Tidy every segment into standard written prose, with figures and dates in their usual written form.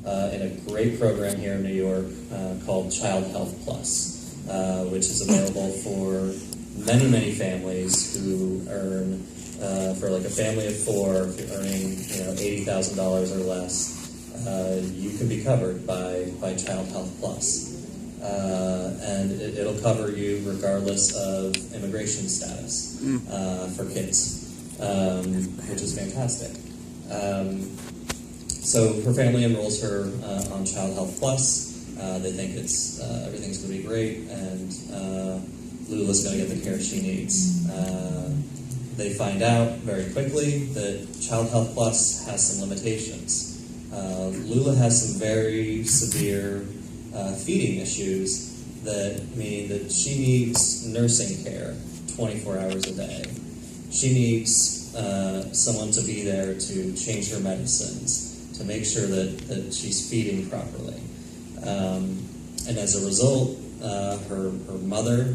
in a great program here in New York called Child Health Plus, which is available for many, many families who earn, for like a family of four, if you're earning $80,000 or less, you can be covered by Child Health Plus. And it'll cover you regardless of immigration status for kids, which is fantastic. So her family enrolls her on Child Health Plus. They think everything's going to be great, and Lula's going to get the care she needs. They find out very quickly that Child Health Plus has some limitations. Lula has some very severe feeding issues that mean that she needs nursing care 24 hours a day. She needs someone to be there to change her medicines, to make sure that she's feeding properly. And as a result, her mother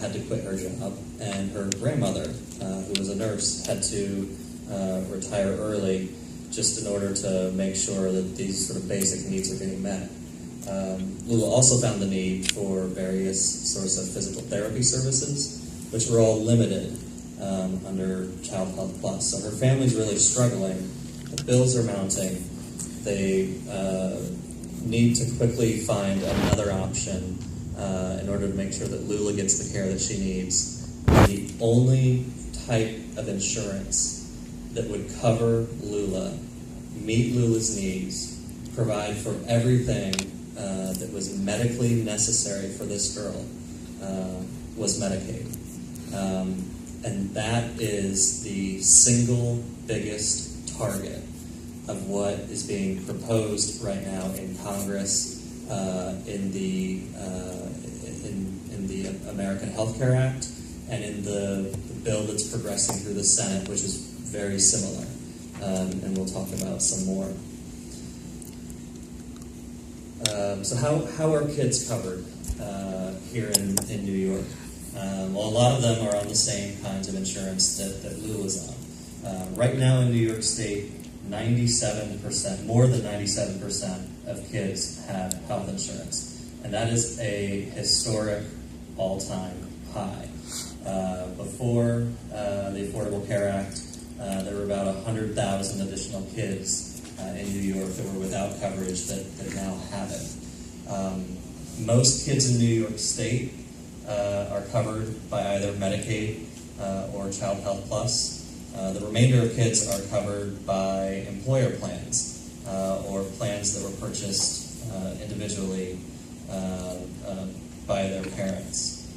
had to quit her job, and her grandmother, who was a nurse, had to retire early just in order to make sure that these sort of basic needs are getting met. Lula also found the need for various sorts of physical therapy services, which were all limited under Child Health Plus. So her family's really struggling. The bills are mounting. They need to quickly find another option in order to make sure that Lula gets the care that she needs. The only type of insurance that would cover Lula, meet Lula's needs, provide for everything that was medically necessary for this girl was Medicaid. And that is the single biggest target of what is being proposed right now in Congress in the American Health Care Act, and in the bill that's progressing through the Senate, which is very similar. And we'll talk about some more. So how are kids covered here in New York? Well, a lot of them are on the same kinds of insurance that Lula's on. Right now in New York State, 97%, more than 97% of kids have health insurance. And that is a historic all-time high. Before the Affordable Care Act, there were about 100,000 additional kids in New York that were without coverage that now have it. Most kids in New York State are covered by either Medicaid or Child Health Plus. The remainder of kids are covered by employer plans or plans that were purchased individually by their parents.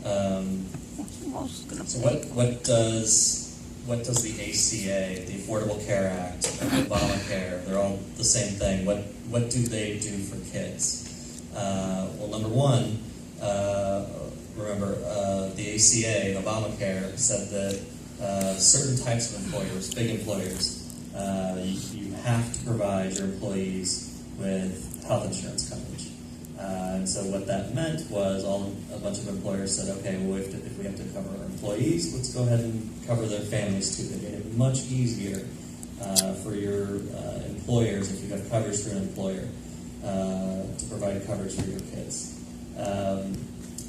So what does the ACA, the Affordable Care Act, Obamacare, they're all the same thing. What do they do for kids? Well, number one, remember the ACA, Obamacare, said that certain types of employers, big employers, you have to provide your employees with health insurance coverage. And so what that meant was a bunch of employers said, okay, well, if we have to cover our employees, let's go ahead and cover their families too. They made it much easier for your employers, if you have coverage through an employer, to provide coverage for your kids.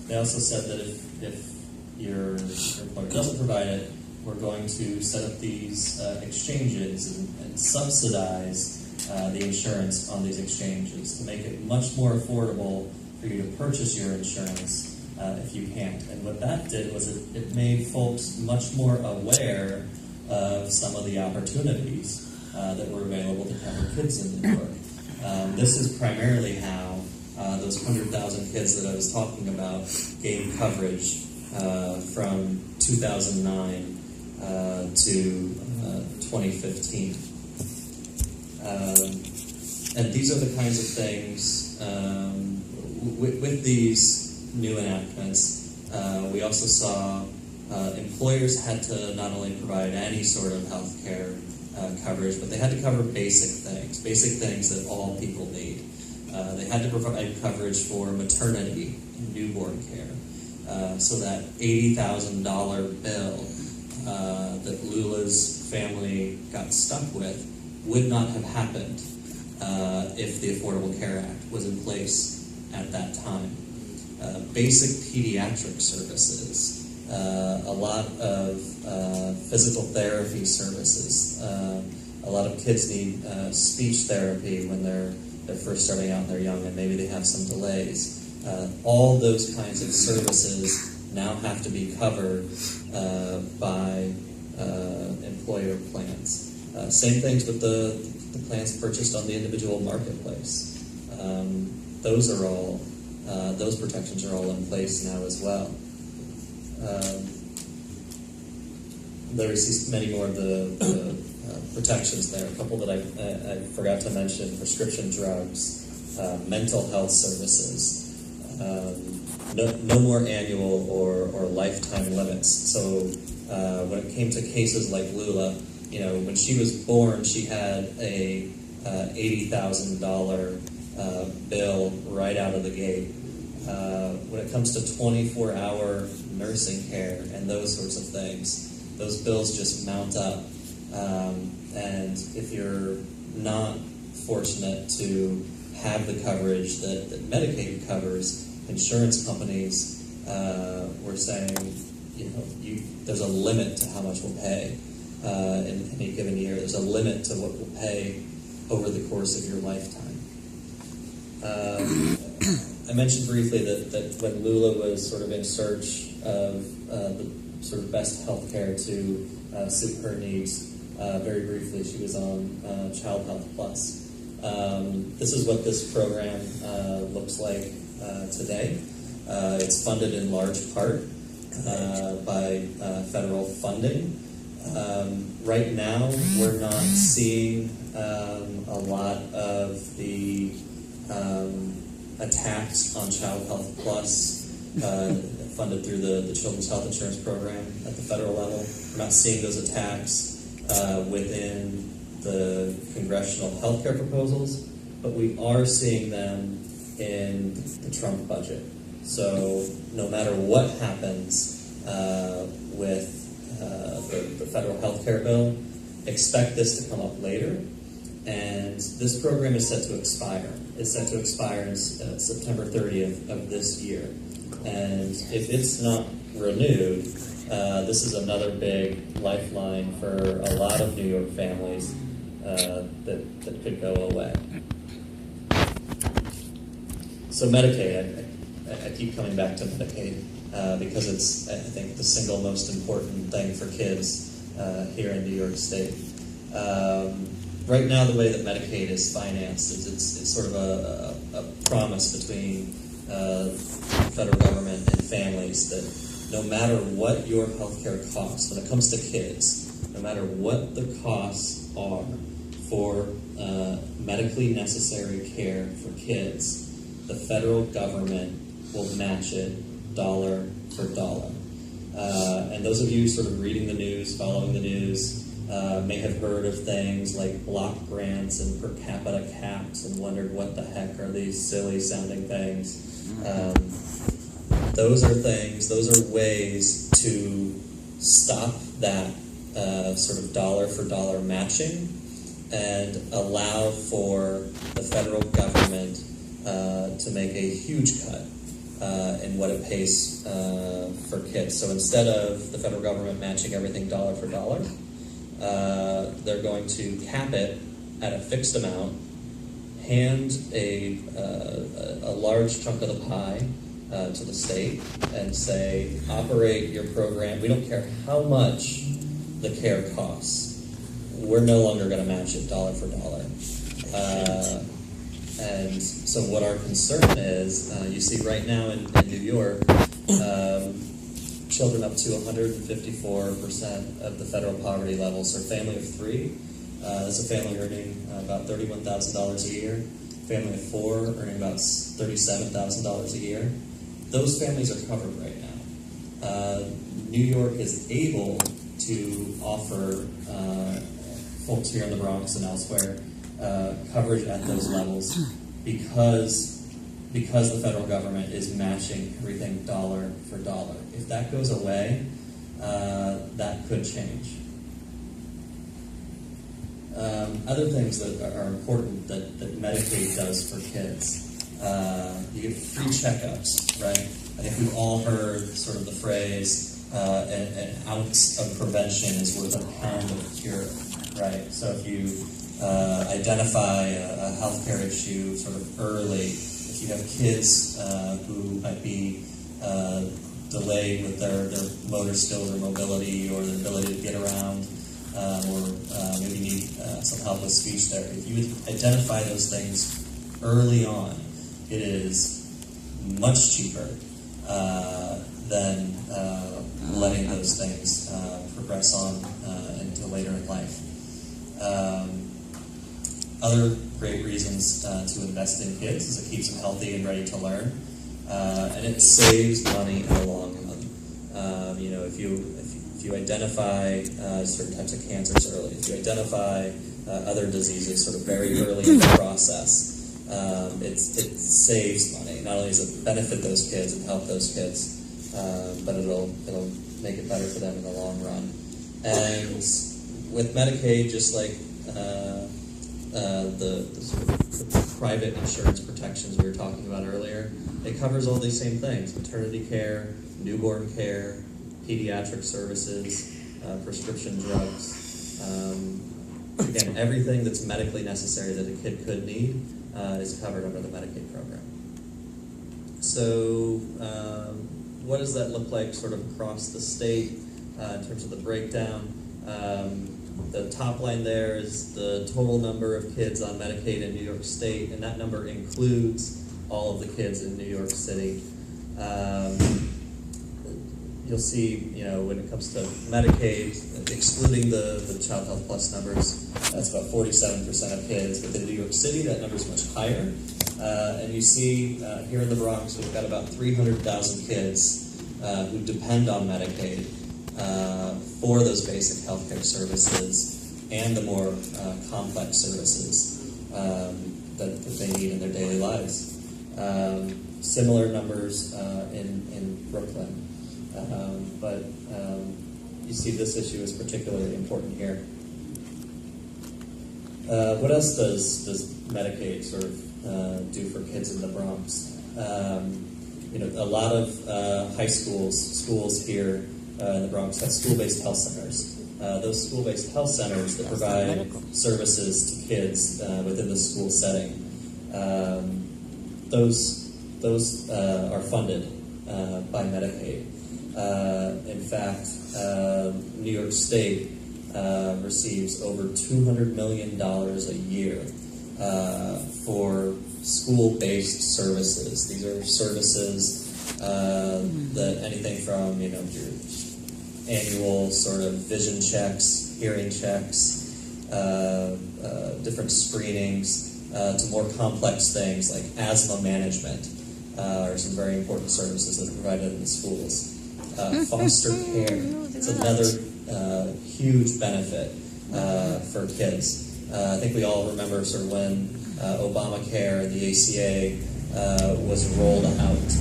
They also said that if your employer doesn't provide it, we're going to set up these exchanges and subsidize the insurance on these exchanges to make it much more affordable for you to purchase your insurance if you can't. And what that did was it made folks much more aware of some of the opportunities that were available to cover kids in New York. This is primarily how those 100,000 kids that I was talking about gained coverage from 2009 to 2015. And these are the kinds of things, with these new enactments, we also saw employers had to not only provide any sort of health care coverage, but they had to cover basic things that all people need. They had to provide coverage for maternity and newborn care, so that $80,000 bill that Lula's family got stuck with would not have happened if the Affordable Care Act was in place at that time. Basic pediatric services, a lot of physical therapy services. A lot of kids need speech therapy when they're first starting out and they're young, and maybe they have some delays. All those kinds of services now have to be covered by employer plans. Same things with the plans purchased on the individual marketplace. Those protections are all in place now as well. There is many more of the protections there. A couple that I forgot to mention: prescription drugs, mental health services. No more annual or lifetime limits. So when it came to cases like Lula, when she was born, she had a $80,000 bill right out of the gate. When it comes to 24-hour nursing care and those sorts of things, those bills just mount up. And if you're not fortunate to have the coverage that Medicaid covers, insurance companies were saying, there's a limit to how much we'll pay in any given year. There's a limit to what we'll pay over the course of your lifetime. I mentioned briefly that when Lula was sort of in search of the sort of best health care to suit her needs, very briefly, she was on Child Health Plus. This is what this program looks like today. It's funded in large part by federal funding. Right now, we're not seeing a lot of the attacks on Child Health Plus funded through the Children's Health Insurance Program at the federal level. We're not seeing those attacks within the congressional health care proposals, but we are seeing them in the Trump budget. So no matter what happens with the federal health care bill, expect this to come up later. And this program is set to expire. It's set to expire on September 30th of this year. And if it's not renewed, this is another big lifeline for a lot of New York families that could go away. So Medicaid, I keep coming back to Medicaid because it's, I think, the single most important thing for kids here in New York State. Right now, the way that Medicaid is financed is it's sort of a promise between the federal government and families that no matter what your health care costs, when it comes to kids, no matter what the costs are for medically necessary care for kids, the federal government will match it dollar for dollar. And those of you sort of reading the news, following the news, may have heard of things like block grants and per capita caps and wondered what the heck are these silly sounding things. Those are ways to stop that sort of dollar for dollar matching and allow for the federal government to make a huge cut in what it pays for kids. So instead of the federal government matching everything dollar for dollar, they're going to cap it at a fixed amount, hand a large chunk of the pie to the state, and say, operate your program. We don't care how much the care costs. We're no longer going to match it dollar for dollar. And so what our concern is, you see right now in New York, children up to 154% of the federal poverty level. So a family of three, that's a family earning about $31,000 a year. Family of four earning about $37,000 a year. Those families are covered right now. New York is able to offer folks here in the Bronx and elsewhere coverage at those levels because the federal government is matching everything dollar for dollar. If that goes away, that could change. Other things that are important that Medicaid does for kids. You get free checkups, right? I think we've all heard sort of the phrase, an ounce of prevention is worth a pound of cure, right? So if you identify a healthcare issue sort of early, if you have kids who might be delayed with their motor skills or mobility or their ability to get around, or maybe need some help with speech therapy, if you identify those things early on, it is much cheaper than letting those things progress on into later in life. Other great reasons to invest in kids is it keeps them healthy and ready to learn, and it saves money in the long run. If you identify certain types of cancers early, if you identify other diseases sort of very early in the process, it saves money. Not only does it benefit those kids and help those kids, but it'll make it better for them in the long run. And with Medicaid, just like the sort of the private insurance protections we were talking about earlier, it covers all these same things: maternity care, newborn care, pediatric services, prescription drugs. Again, everything that's medically necessary that a kid could need is covered under the Medicaid program. So what does that look like sort of across the state in terms of the breakdown? The top line there is the total number of kids on Medicaid in New York State, and that number includes all of the kids in New York City. You'll see, when it comes to Medicaid, excluding the Child Health Plus numbers, that's about 47% of kids. Within New York City, that number is much higher. And you see here in the Bronx, we've got about 300,000 kids who depend on Medicaid for those basic healthcare services and the more complex services that they need in their daily lives. Similar numbers in Brooklyn. But you see this issue is particularly important here. What else does Medicaid sort of do for kids in the Bronx? A lot of high schools here in the Bronx have school-based health centers. Those school-based health centers that provide services to kids within the school setting, those are funded by Medicaid. In fact, New York State receives over $200 million a year for school-based services. These are services that anything from your annual sort of vision checks, hearing checks, different screenings, to more complex things like asthma management are some very important services that are provided in the schools. Foster care, it's another huge benefit for kids. I think we all remember sort of when Obamacare and the ACA was rolled out.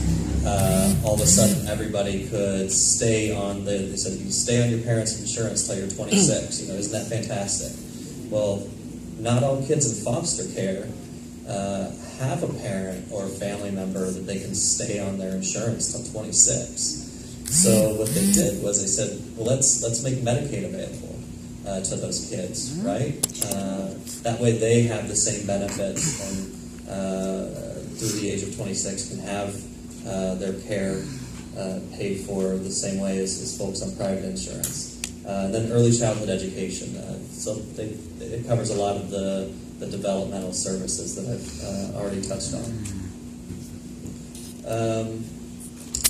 All of a sudden, everybody could stay on they said you can stay on your parents' insurance till you're 26. Isn't that fantastic? Well, not all kids in foster care have a parent or a family member that they can stay on their insurance till 26. So what they did was they said, well, let's make Medicaid available to those kids, right? That way they have the same benefits and through the age of 26 can have their care paid for the same way as folks on private insurance. Then early childhood education. So it covers a lot of the developmental services that I've already touched on.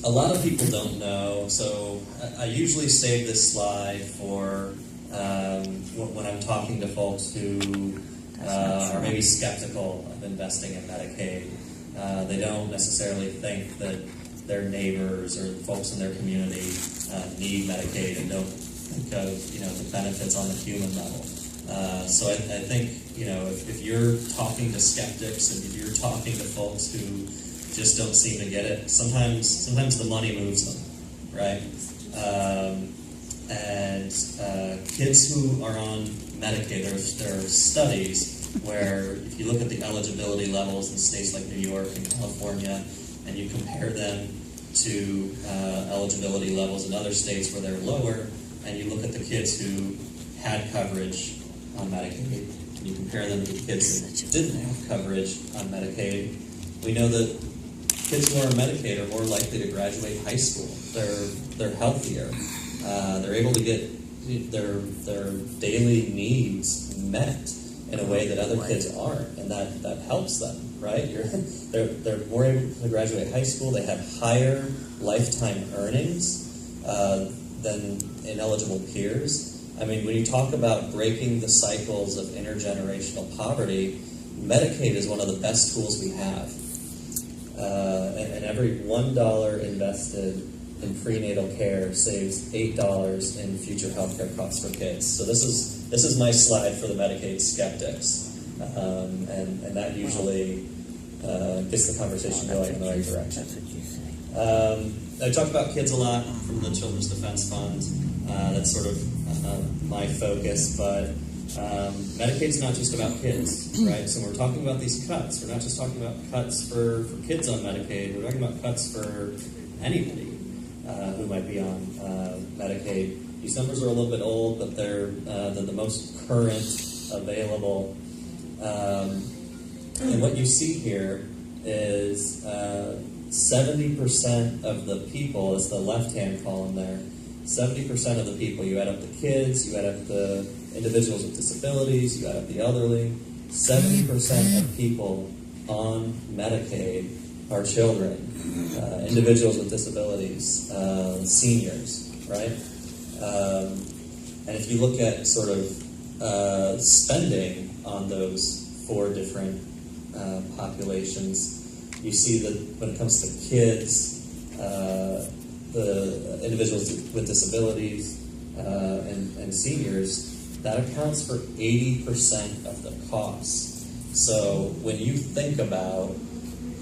A lot of people don't know, so I usually save this slide for when I'm talking to folks who are maybe skeptical of investing in Medicaid. They don't necessarily think that their neighbors or folks in their community need Medicaid and don't think of the benefits on the human level. So I think if you're talking to skeptics and if you're talking to folks who just don't seem to get it, sometimes the money moves them, right? And kids who are on Medicaid, there are studies where if you look at the eligibility levels in states like New York and California, and you compare them to eligibility levels in other states where they're lower, and you look at the kids who had coverage on Medicaid, and you compare them to the kids that didn't have coverage on Medicaid, we know that kids who are on Medicaid are more likely to graduate high school. They're healthier. They're able to get their daily needs met in a way that other kids aren't, and that helps them, right? They're more able to graduate high school. They have higher lifetime earnings than ineligible peers. I mean, when you talk about breaking the cycles of intergenerational poverty, Medicaid is one of the best tools we have. And every $1 invested in prenatal care saves $8 in future healthcare costs for kids. So this is my slide for the Medicaid skeptics, and that usually gets the conversation going in the right direction. I talk about kids a lot from the Children's Defense Fund. That's sort of my focus, but Medicaid's not just about kids, right? So when we're talking about these cuts, we're not just talking about cuts for kids on Medicaid, we're talking about cuts for anybody who might be on Medicaid. These numbers are a little bit old, but they're the most current available. And what you see here is 70% of the people, is the left-hand column there, 70% of the people, you add up the kids, you add up the individuals with disabilities, you add up the elderly, 70% of people on Medicaid are children, individuals with disabilities, seniors, right? And if you look at sort of spending on those four different populations, you see that when it comes to kids, the individuals with disabilities, and seniors, that accounts for 80% of the costs. So when you think about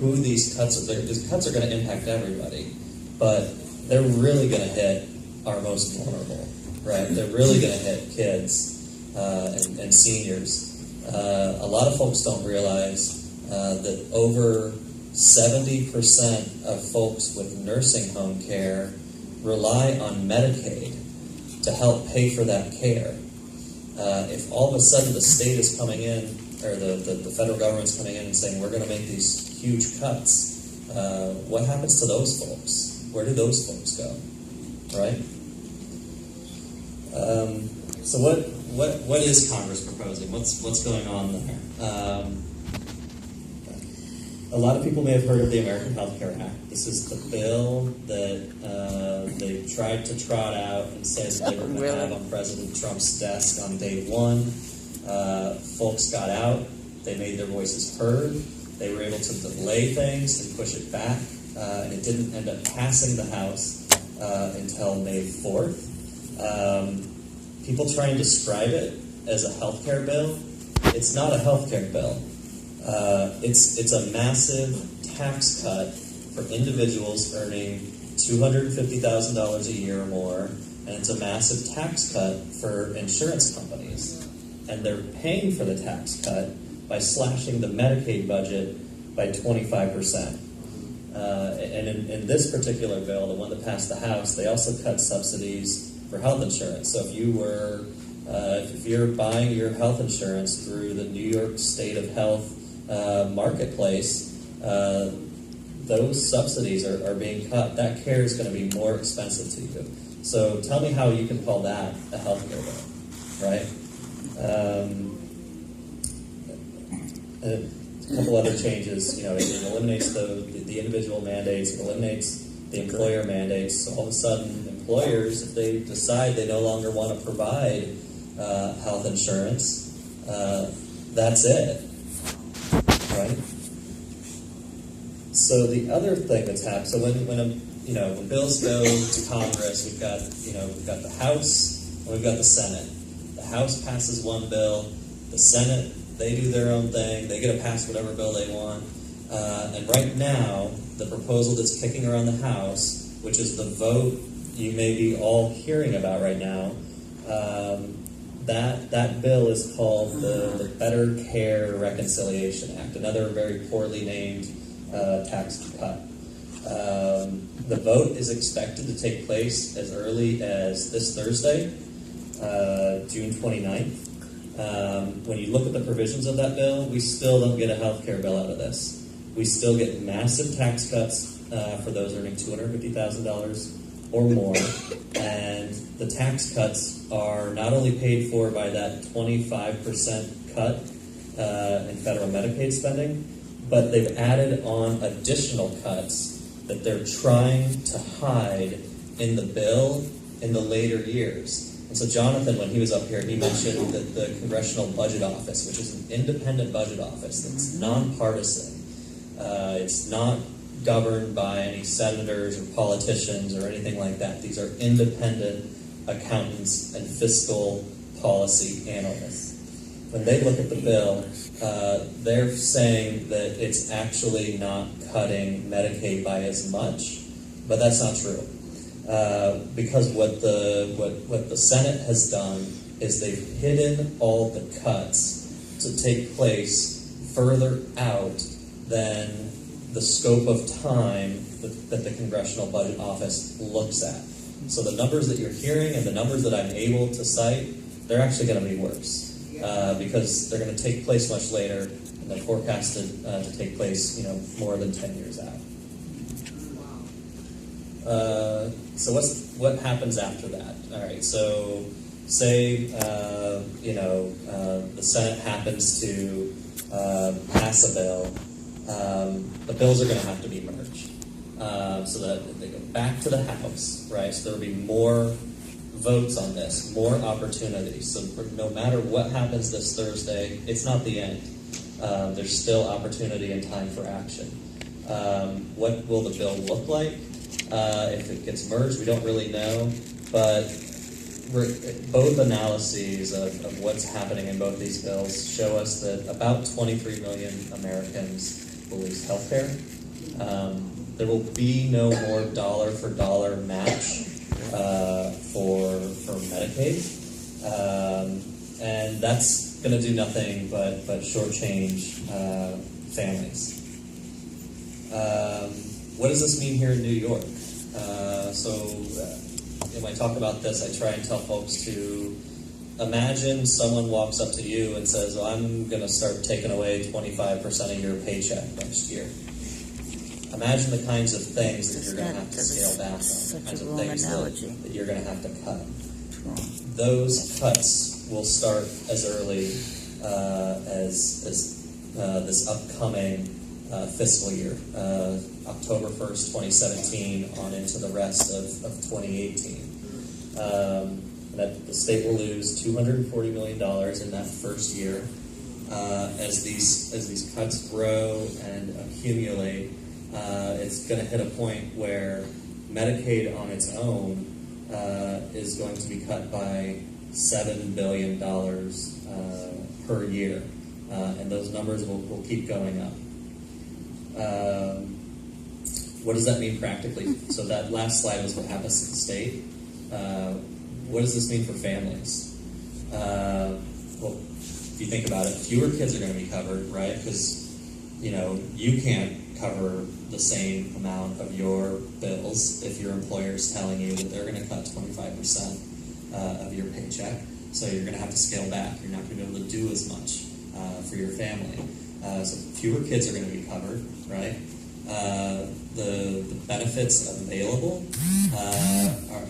who these cuts are going to impact everybody, but they're really going to hit our most vulnerable, right? They're really going to hit kids and seniors. A lot of folks don't realize that over 70% of folks with nursing home care rely on Medicaid to help pay for that care. If all of a sudden the state is coming in, or the federal government's coming in and saying, we're going to make these huge cuts, what happens to those folks? Where do those folks go, right? So what is Congress proposing? What's going on there? A lot of people may have heard of the American Health Care Act. This is the bill that they tried to trot out and said they were going to have on President Trump's desk on day one. Folks got out. They made their voices heard. They were able to delay things and push it back, and it didn't end up passing the House until May 4th. People try and describe it as a health care bill. It's not a health care bill. It's a massive tax cut for individuals earning $250,000 a year or more, and it's a massive tax cut for insurance companies. And they're paying for the tax cut by slashing the Medicaid budget by 25%. And in this particular bill, the one that passed the House, they also cut subsidies for health insurance. So if you're buying your health insurance through the New York State of Health marketplace, those subsidies are being cut. That care is going to be more expensive to you. So tell me how you can call that a health care bill, right? A couple other changes. It eliminates the individual mandates. It eliminates the employer mandates. So all of a sudden, employers, if they decide they no longer want to provide health insurance, that's it. Right. So the other thing that's happened. So when bills go to Congress, we've got the House and we've got the Senate. The House passes one bill. The Senate, they do their own thing. They get to pass whatever bill they want. And right now, the proposal that's kicking around the House, which is the vote you may be all hearing about right now, That bill is called the Better Care Reconciliation Act, another very poorly named tax cut. The vote is expected to take place as early as this Thursday, June 29th. When you look at the provisions of that bill, we still don't get a health care bill out of this. We still get massive tax cuts for those earning $250,000 or more, and the tax cuts are not only paid for by that 25% cut in federal Medicaid spending, but they've added on additional cuts that they're trying to hide in the bill in the later years. And so Jonathan, when he was up here, he mentioned that the Congressional Budget Office, which is an independent budget office that's nonpartisan, it's not governed by any senators or politicians or anything like that. These are independent accountants and fiscal policy analysts. When they look at the bill, they're saying that it's actually not cutting Medicaid by as much, but that's not true. Because what the Senate has done is they've hidden all the cuts to take place further out than the scope of time that the Congressional Budget Office looks at. So the numbers that you're hearing and the numbers that I'm able to cite, they're actually going to be worse because they're going to take place much later, and they're forecasted to take place, more than 10 years out. So what happens after that? All right. So say the Senate happens to pass a bill. The bills are going to have to be merged so that they go back to the House, right? So there will be more votes on this, more opportunities. So no matter what happens this Thursday, it's not the end. There's still opportunity and time for action. What will the bill look like? If it gets merged, we don't really know, but both analyses of what's happening in both these bills show us that about 23 million Americans will lose health care. There will be no more dollar-for-dollar match for Medicaid, and that's going to do nothing but shortchange families. What does this mean here in New York? When I talk about this, I try and tell folks to imagine someone walks up to you and says, well, I'm going to start taking away 25% of your paycheck next year. Imagine the kinds of things that you're going to have to scale back on, kinds of things that you're going to have to cut. Those cuts will start as early as this upcoming fiscal year, October 1st, 2017, on into the rest of 2018. That the state will lose $240 million in that first year. As these cuts grow and accumulate, it's going to hit a point where Medicaid on its own is going to be cut by $7 billion per year, and those numbers will keep going up. What does that mean practically? So that last slide was what happens to the state. What does this mean for families? Well, if you think about it, fewer kids are going to be covered, right? Because, you can't cover the same amount of your bills if your employer is telling you that they're going to cut 25% of your paycheck. So you're going to have to scale back. You're not going to be able to do as much for your family. So fewer kids are going to be covered, right? The benefits available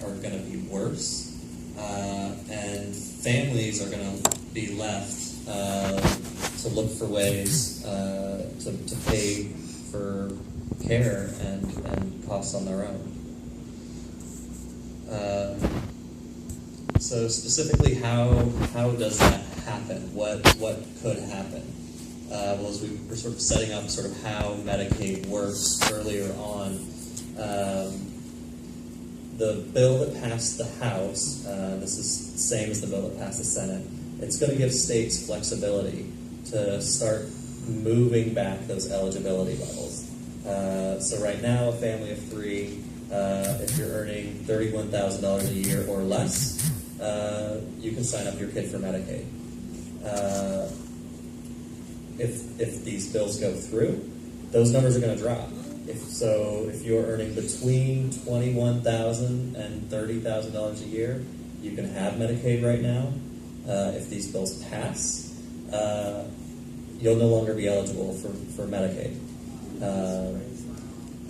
are going to be worse, and families are going to be left to look for ways to pay for care and costs on their own. So specifically, how does that happen? What could happen? Well, as we were sort of setting up sort of how Medicaid works earlier on, the bill that passed the House, this is the same as the bill that passed the Senate, it's going to give states flexibility to start moving back those eligibility levels. So right now, a family of three, if you're earning $31,000 a year or less, you can sign up your kid for Medicaid. If these bills go through, those numbers are going to drop. If you're earning between $21,000 and $30,000 a year, you can have Medicaid right now. If these bills pass, you'll no longer be eligible for Medicaid.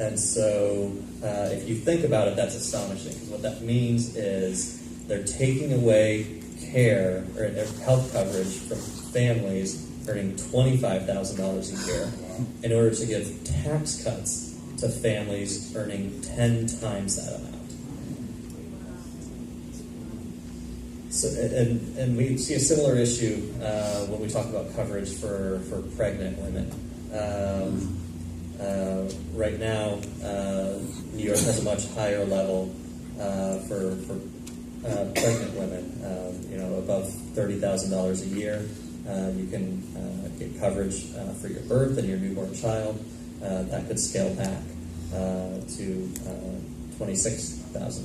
And so, if you think about it, that's astonishing. Because what that means is they're taking away care or their health coverage from families earning $25,000 a year in order to give tax cuts to families earning 10 times that amount. So, and we see a similar issue when we talk about coverage for pregnant women. Right now, New York has a much higher level for pregnant women. Above $30,000 a year, you can get coverage for your birth and your newborn child. That could scale back to $26,000.